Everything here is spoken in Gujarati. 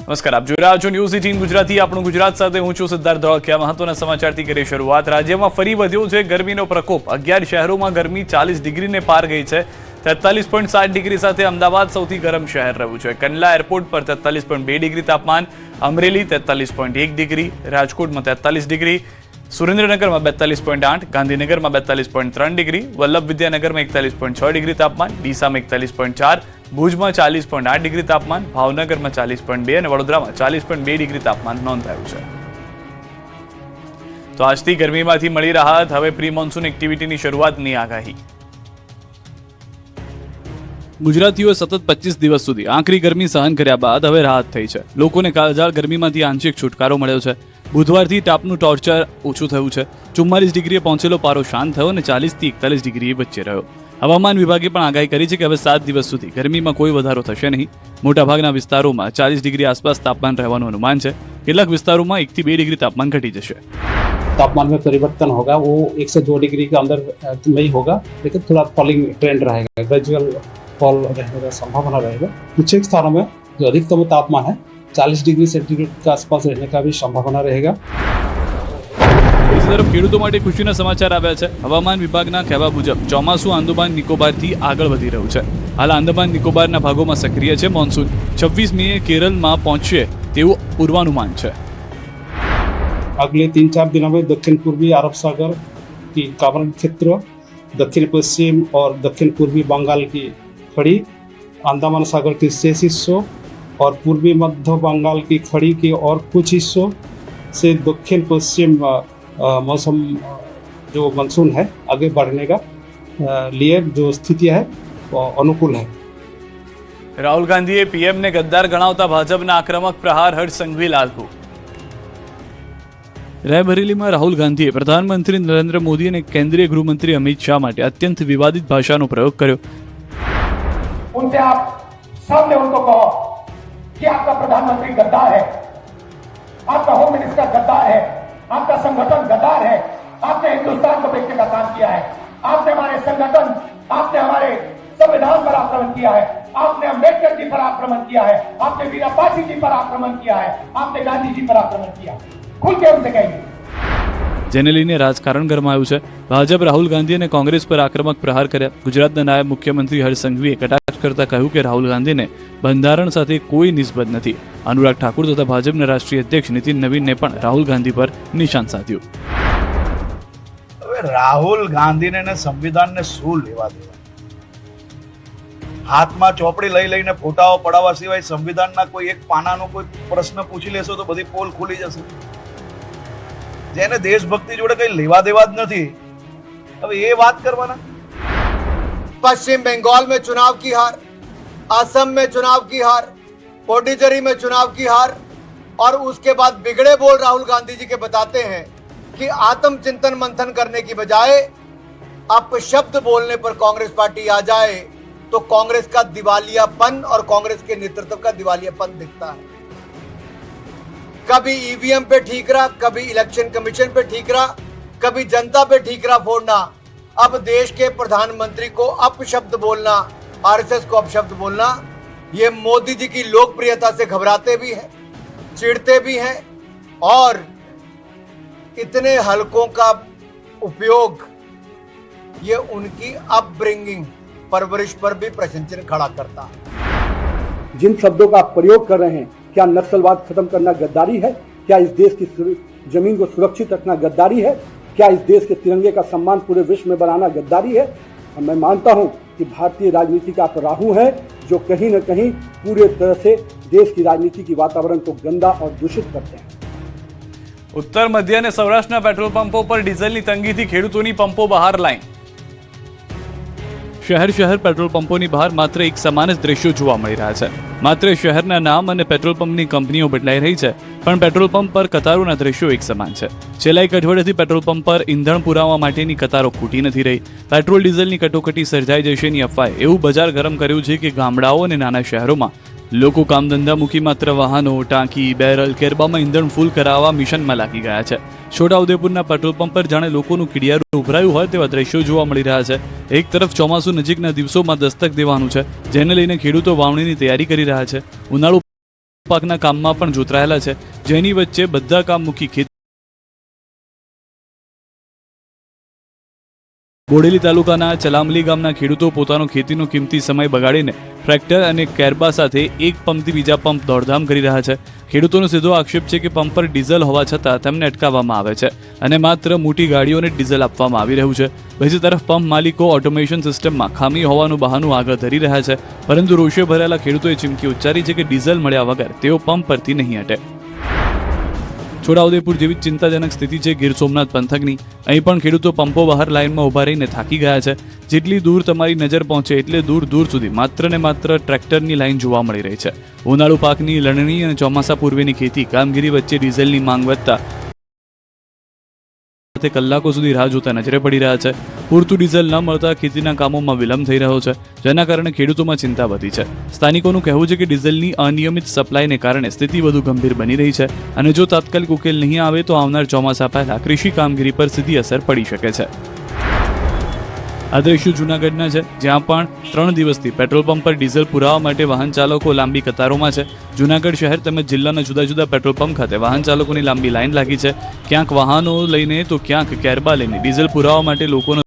નમસ્કાર, આપ જોઈ રહ્યા છો ન્યૂઝ 18 ગુજરાતી. આપણું ગુજરાત સાથે હું છું સિદ્ધાર્થ ધોળકિયા. મહત્વના સમાચારથી કરી શરૂઆત. રાજ્યમાં ફરી વધ્યો છે ગરમીનો પ્રકોપ. 11 શહેરોમાં ગરમી 40 ડિગ્રીને પાર ગઈ છે. 43.7 ડિગ્રી સાથે અમદાવાદ સૌથી ગરમ શહેર રહ્યું છે. કંડલા એરપોર્ટ પર 43.2 ડિગ્રી તાપમાન, અમરેલી 43.1 ડિગ્રી, રાજકોટમાં 43 ડિગ્રી, સુરેન્દ્રનગરમાં 42.8, ગાંધીનગરમાં 42.3 ડિગ્રી, વલ્લભ વિદ્યાનગરમાં 41.6 ડિગ્રી તાપમાન, ડીસામાં 41.4, ભુજમાં 40.8 ડિગ્રી તાપમાન, ભાવનગરમાં 40.2 અને વડોદરામાં 40.2 ડિગ્રી તાપમાન નોંધાયું છે. તો આજથી ગરમીમાંથી મળી રાહત. હવે પ્રી મોન્સૂન એક્ટિવિટીની શરૂઆતની આગાહી. ગુજરાતીઓએ સતત 25 દિવસ સુધી આકરી ગરમી સહન કર્યા બાદ હવે રાહત થઈ છે. લોકોને કાળઝાળ ગરમીમાંથી આંશિક છુટકારો મળ્યો છે. બુધવારથી તાપનું ટોર્ચર ઓછું થયું છે. 44 ડિગ્રીએ પહોંચેલો પારો શાંત થયો અને 40 થી 41 ડિગ્રી વચ્ચે રહ્યો. હવામાન વિભાગે પણ આગાહી કરી છે કે હવે 7 દિવસ સુધી ગરમીમાં કોઈ વધારો થશે નહીં. મોટાભાગના વિસ્તારોમાં 40 ડિગ્રી આસપાસ તાપમાન રહેવાનું અનુમાન છે. કેટલાક વિસ્તારોમાં 1 થી 2 ડિગ્રી તાપમાન घटी जैसे. तापमान में परिवर्तन होगा, वो 1 से 2 डिग्री के अंदर में ही होगा, लेकिन थोड़ा फॉलिंग ट्रेंड रहेगा, ग्रेजुअल फॉल रहने का संभावना रहेगा. कुछ एक स्थानों में जो अधिकतम तापमान है 40 डिग्री सेंटीग्रेड के आसपास रहने का भी संभावना रहेगा. બીજી તરફ ખેડૂતો માટે ખુશીના સમાચાર આવ્યા છે. હવામાન વિભાગના કહેવા મુજબ ચોમાસું આંદામાન નિકોબારથી આગળ વધી રહ્યું છે. હાલ આંદામાન નિકોબારના ભાગોમાં સક્રિય છે મોન્સૂન. 26 મીએ केरल પહોંચશે તેવું પૂર્વાનુમાન છે. अगले 3-4 दिनों में दक्षिण पूर्वी अरब सागर की काबन क्षेत्र, दक्षिण पश्चिम और दक्षिण पूर्वी बंगाल की खड़ी, अंडमान सागर के शेष हिस्सों और पूर्वी मध्य बंगाल की खड़ी के और कुछ हिस्सों से दक्षिण पश्चिम मौसम जो मानसून है आगे बढ़ने का लिए जो स्थिति है वो अनुकूल है. રાહુલ ગાંધીએ પીએમને ગદ્દાર ગણાવતા ભાજપના આક્રમક પ્રહાર. હર્ષ સંઘવી લાલપુ. રાયબરેલીમાં રાહુલ ગાંધીએ પ્રધાનમંત્રી નરેન્દ્ર મોદી અને કેન્દ્રીય ગૃહમંત્રી અમિત શાહ માટે અત્યંત વિવાદિત ભાષાનો પ્રયોગ કર્યો. उनसे आप सामने उनको कहो कि आपका प्रधानमंत्री गद्दार है, आपका होम मिनिस्टर गद्दार है, आपका संगठन गद्दार है. आपने हिंदुस्तान को बेचने का काम किया है. आपने हमारे संगठन, आपने हमारे संविधान पर आक्रमण किया है. आपने अम्बेडकर जी पर आक्रमण किया है. आपने वीरापासी जी पर आक्रमण किया है. आपने गांधी जी पर आक्रमण किया. खुल के उनसे कहिए. જેને લઈને રાજકારણ ગરમાયું છે. ભાજપ રાહુલ ગાંધી અને કોંગ્રેસ પર આક્રમક પ્રહાર કર્યા. ગુજરાતના નાયબ મુખ્યમંત્રી હર્ષ સંઘવીએ કટાક્ષ કરતા કહ્યું કે રાહુલ ગાંધીને બંધારણ સાથે કોઈ નિસ્બત નથી. અનુરાગ ઠાકુર તથા ભાજપના રાષ્ટ્રીય અધ્યક્ષ નીતિન નવીનને પણ રાહુલ ગાંધી પર નિશાન સાધ્યું. હવે રાહુલ ગાંધીને સંવિધાનને શું લેવા દેવા? હાથમાં ચોપડી લઈ લઈને ફોટાઓ પડાવવા સિવાય સંવિધાનના કોઈ એક પાનાનો કોઈ પ્રશ્ન પૂછી લેશો તો બધી પોલ ખુલી જશે. જેને દેશભક્તિ જોડે કઈ લેવા દેવા જ નથી, હવે એ વાત કરવાના. पश्चिम बंगाल में चुनाव की हार, असम में चुनाव की हार, पुडुचेरी में चुनाव की हार और उसके बाद बिगड़े बोल राहुल गांधी जी के बताते हैं कि आत्मचिंतन मंथन करने की बजाय अपशब्द बोलने पर कांग्रेस पार्टी आ जाए तो कांग्रेस का दिवालियापन और कांग्रेस के नेतृत्व का दिवालियापन दिखता है. कभी ईवीएम पे ठीक रहा, कभी इलेक्शन कमीशन पे ठीक रहा, कभी जनता पे ठीक रहा फोड़ना. अब देश के प्रधानमंत्री को अपशब्द बोलना, आरएसएस को अपशब्द बोलना, ये मोदी जी की लोकप्रियता से घबराते भी हैं, चिढ़ते भी हैं और इतने हलकों का उपयोग ये उनकी अपब्रिंगिंग, परवरिश पर भी प्रश्न चिन्ह खड़ा करता है. जिन शब्दों का आप प्रयोग कर रहे हैं, क्या नक्सलवाद खत्म करना गद्दारी है? क्या इस देश की जमीन को सुरक्षित रखना गद्दारी है? क्या इस देश के तिरंगे का सम्मान पूरे विश्व में बनाना गद्दारी है? और मैं मानता हूं कि भारतीय राजनीति का अपराहू है जो कहीं न कहीं पूरे तरह से देश की राजनीति की वातावरण को गंदा और दूषित करते हैं. ઉત્તર મધ્ય અને સૌરાષ્ટ્રના પેટ્રોલ પંપો પર ડીઝલની તંગીથી ખેડૂતોની પંપો બહાર લાઈન. શહેર પેટ્રોલ પંપોની બહાર માત્ર એક સમાન જ દ્રશ્યો જોવા મળી રહ્યા છે. માત્ર શહેરના નામ અને પેટ્રોલ પંપની કંપનીઓ બદલાઈ રહી છે, પણ પેટ્રોલ પંપ પર કતારોના દ્રશ્યો એક સમાન છે. છેલ્લા એક અઠવાડિયાથી પેટ્રોલ પંપ પર ઈંધણ પુરાવવા માટેની કતારો ખૂટી નથી રહી. પેટ્રોલ ડીઝલની કટોકટી સર્જાઈ જશેની અફવાએ એવું બજાર ગરમ કર્યું છે કે ગામડાઓ અને નાના શહેરોમાં લોકો કામધંધા મૂકી માત્ર વાહનો, ટાંકી, બેરલ, કેરબામાં ઈંધણ ફૂલ કરાવવા મિશનમાં લાગી ગયા છે. છોટાઉદેપુરના પેટ્રોલ પંપ પર જાણે લોકોનું કીડિયારું ઉભરાયું હોય તેવા દ્રશ્યો જોવા મળી રહ્યા છે. એક તરફ ચોમાસું નજીકના દિવસોમાં દસ્તક દેવાનું છે, જેને લઈને ખેડૂતો વાવણીની તૈયારી કરી રહ્યા છે. ઉનાળુ પાકના કામમાં પણ જોતરાયેલા છે, જેની વચ્ચે બધા કામ મૂકી ખેતી બોડેલી તાલુકાના ચલામલી ગામના ખેડૂતો પોતાનો ખેતીનો કિંમતી સમય બગાડીને ટ્રેક્ટર અને કેરબા સાથે એક પંપથી બીજા પંપ દોડધામ કરી રહ્યા છે. ખેડૂતોનો સીધો આક્ષેપ છે કે પંપ પર ડીઝલ હોવા છતાં તેમને અટકાવવામાં આવે છે અને માત્ર મોટી ગાડીઓને ડીઝલ આપવામાં આવી રહ્યું છે. બીજી તરફ પંપ માલિકો ઓટોમેશન સિસ્ટમમાં ખામી હોવાનું બહાનું આગળ ધરી રહ્યા છે, પરંતુ રોષે ભરેલા ખેડૂતોએ ચીમકી ઉચ્ચારી છે કે ડીઝલ મળ્યા વગર તેઓ પંપ પરથી નહીં હટે. છોટાઉદેપુર જેવી ચિંતાજનક સ્થિતિ છે ગીર સોમનાથ પંથકની. અહીં પણ ખેડૂતો પંપો બહાર લાઇનમાં ઊભા રહીને થાકી ગયા છે. જેટલી દૂર તમારી નજર પહોંચે એટલે દૂર સુધી માત્ર ને માત્ર ટ્રેક્ટરની લાઇન જોવા મળી રહી છે. ઉનાળુ પાકની લણણી અને ચોમાસા પૂર્વેની ખેતી કામગીરી વચ્ચે ડીઝલની માંગ વધતા કલાકો સુધી રાહ જોતા નજરે પડી રહ્યા છે. પૂરતું ડીઝલ ન મળતા ખેતીના કામોમાં વિલંબ થઈ રહ્યો છે, જેના કારણે ખેડૂતોમાં ચિંતા વધી છે. સ્થાનિકોનું કહેવું છે કે ડીઝલની અનિયમિત સપ્લાયને કારણે સ્થિતિ વધુ ગંભીર બની રહી છે અને જો તાત્કાલિક ઉકેલ નહીં આવે તો આવનાર ચોમાસા પહેલા કૃષિ કામગીરી પર સીધી અસર પડી શકે છે. આ દ્રશ્યો જૂનાગઢના છે, જ્યાં પણ 3 દિવસથી પેટ્રોલ પંપ પર ડીઝલ પુરાવા માટે વાહન ચાલકો લાંબી કતારોમાં છે. જૂનાગઢ શહેર તેમજ જિલ્લાના જુદા જુદા પેટ્રોલ પંપ ખાતે વાહન ચાલકોની લાંબી લાઈન લાગી છે. ક્યાંક વાહનો લઈને તો ક્યાંક કેરબા લઈને ડીઝલ પુરાવા માટે લોકોનો